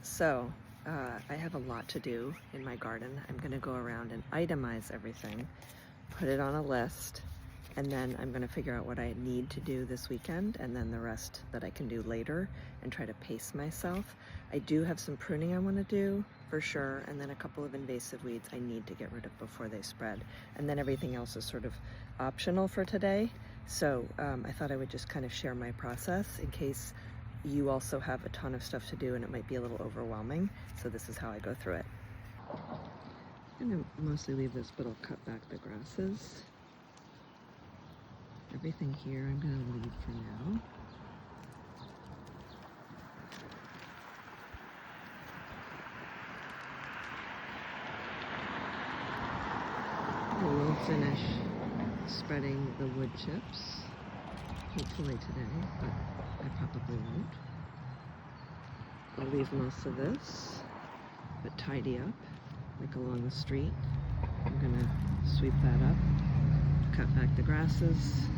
So, I have a lot to do in my garden. I'm gonna go around and itemize everything, put it on a list, and then I'm gonna figure out what I need to do this weekend and then the rest that I can do later and try to pace myself. I do have some pruning I wanna do for sure, and then a couple of invasive weeds I need to get rid of before they spread. And then everything else is sort of optional for today. So I thought I would just kind of share my process in case you also have a ton of stuff to do and it might be a little overwhelming. So this is how I go through it. I'm gonna mostly leave this, but I'll cut back the grasses. Everything here I'm gonna leave for now. I will finish spreading the wood chips, hopefully today, but I probably won't. I'll leave most of this, but tidy up, like along the street. I'm gonna sweep that up, cut back the grasses.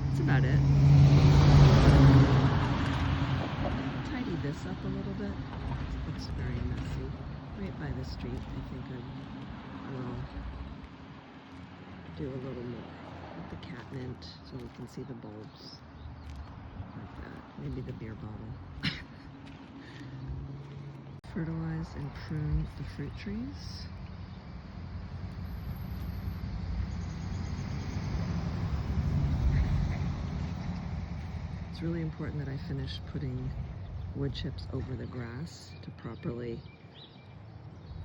That's about it. Tidy this up a little bit. It looks very messy. Right by the street, I think I will do a little more with the catmint so we can see the bulbs. Like that. Maybe the beer bottle. Fertilize and prune the fruit trees. It's really important that I finish putting wood chips over the grass to properly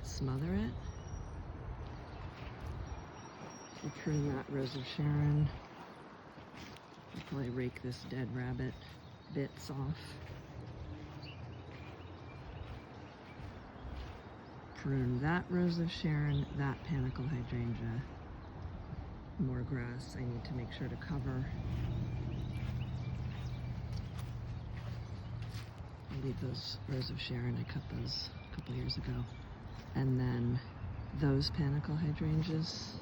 smother it. I'll prune that Rose of Sharon. I'll probably rake this dead rabbit bits off. Prune that Rose of Sharon, that panicle hydrangea. More grass I need to make sure to cover. I'll leave those Rose of Sharon, I cut those a couple years ago. And then those panicle hydrangeas.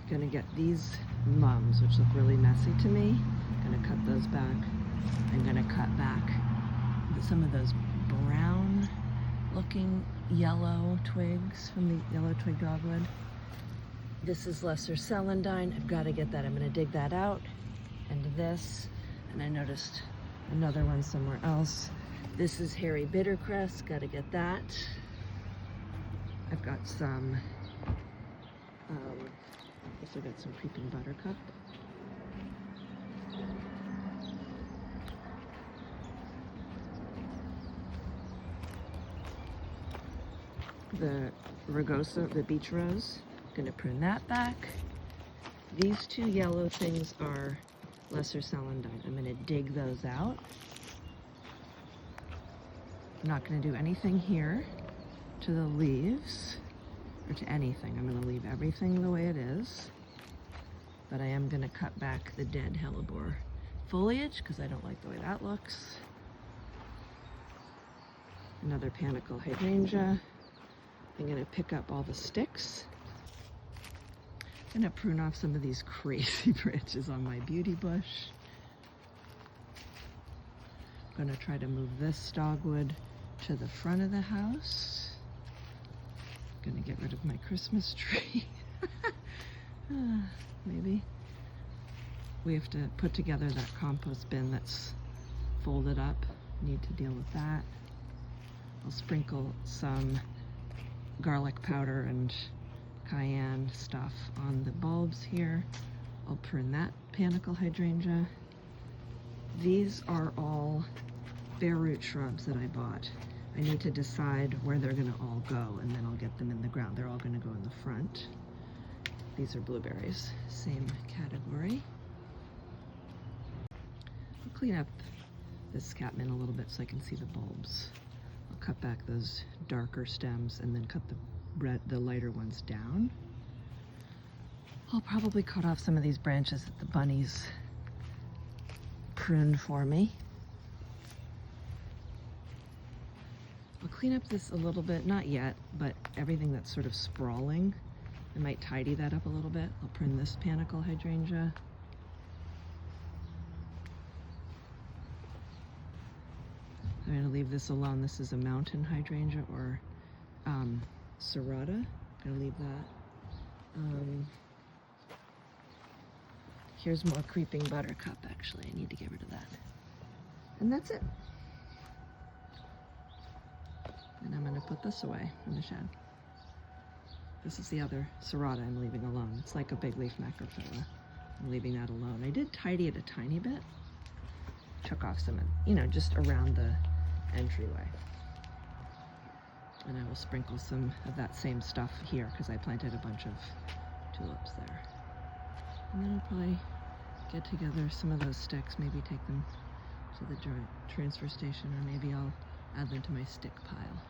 Gonna get these mums, which look really messy to me. Gonna cut those back. I'm gonna cut back some of those brown looking yellow twigs from the yellow twig dogwood. This is lesser celandine. I've got to get that. I'm going to dig that out. And this, and I noticed another one somewhere else. This is hairy bittercress. Got to get that. I've got some, I also got some creeping buttercup. The rugosa, the beach rose, gonna prune that back. These two yellow things are lesser celandine. I'm gonna dig those out. I'm not gonna do anything here to the leaves or to anything. I'm gonna leave everything the way it is, but I am gonna cut back the dead hellebore foliage because I don't like the way that looks. Another panicle hydrangea. I'm gonna pick up all the sticks. I'm gonna prune off some of these crazy branches on my beauty bush. I'm gonna try to move this dogwood to the front of the house. I'm gonna get rid of my Christmas tree. Maybe. We have to put together that compost bin that's folded up. Need to deal with that. I'll sprinkle some garlic powder and cayenne stuff on the bulbs here. I'll prune that panicle hydrangea. These are all bare root shrubs that I bought. I need to decide where they're gonna all go and then I'll get them in the ground. They're all gonna go in the front. These are blueberries, same category. I'll clean up this catmint a little bit so I can see the bulbs. Cut back those darker stems and then cut the lighter ones down. I'll probably cut off some of these branches that the bunnies pruned for me. I'll clean up this a little bit, not yet, but everything that's sort of sprawling, I might tidy that up a little bit. I'll prune this panicle hydrangea. I'm going to leave this alone. This is a mountain hydrangea or serrata. I'm going to leave that. Here's more creeping buttercup, actually. I need to get rid of that. And that's it. And I'm going to put this away in the shed. This is the other serrata I'm leaving alone. It's like a big leaf macrophylla. I'm leaving that alone. I did tidy it a tiny bit. Took off some, just around the entryway. And I will sprinkle some of that same stuff here because I planted a bunch of tulips there. And then I'll probably get together some of those sticks, maybe take them to the transfer station, or maybe I'll add them to my stick pile.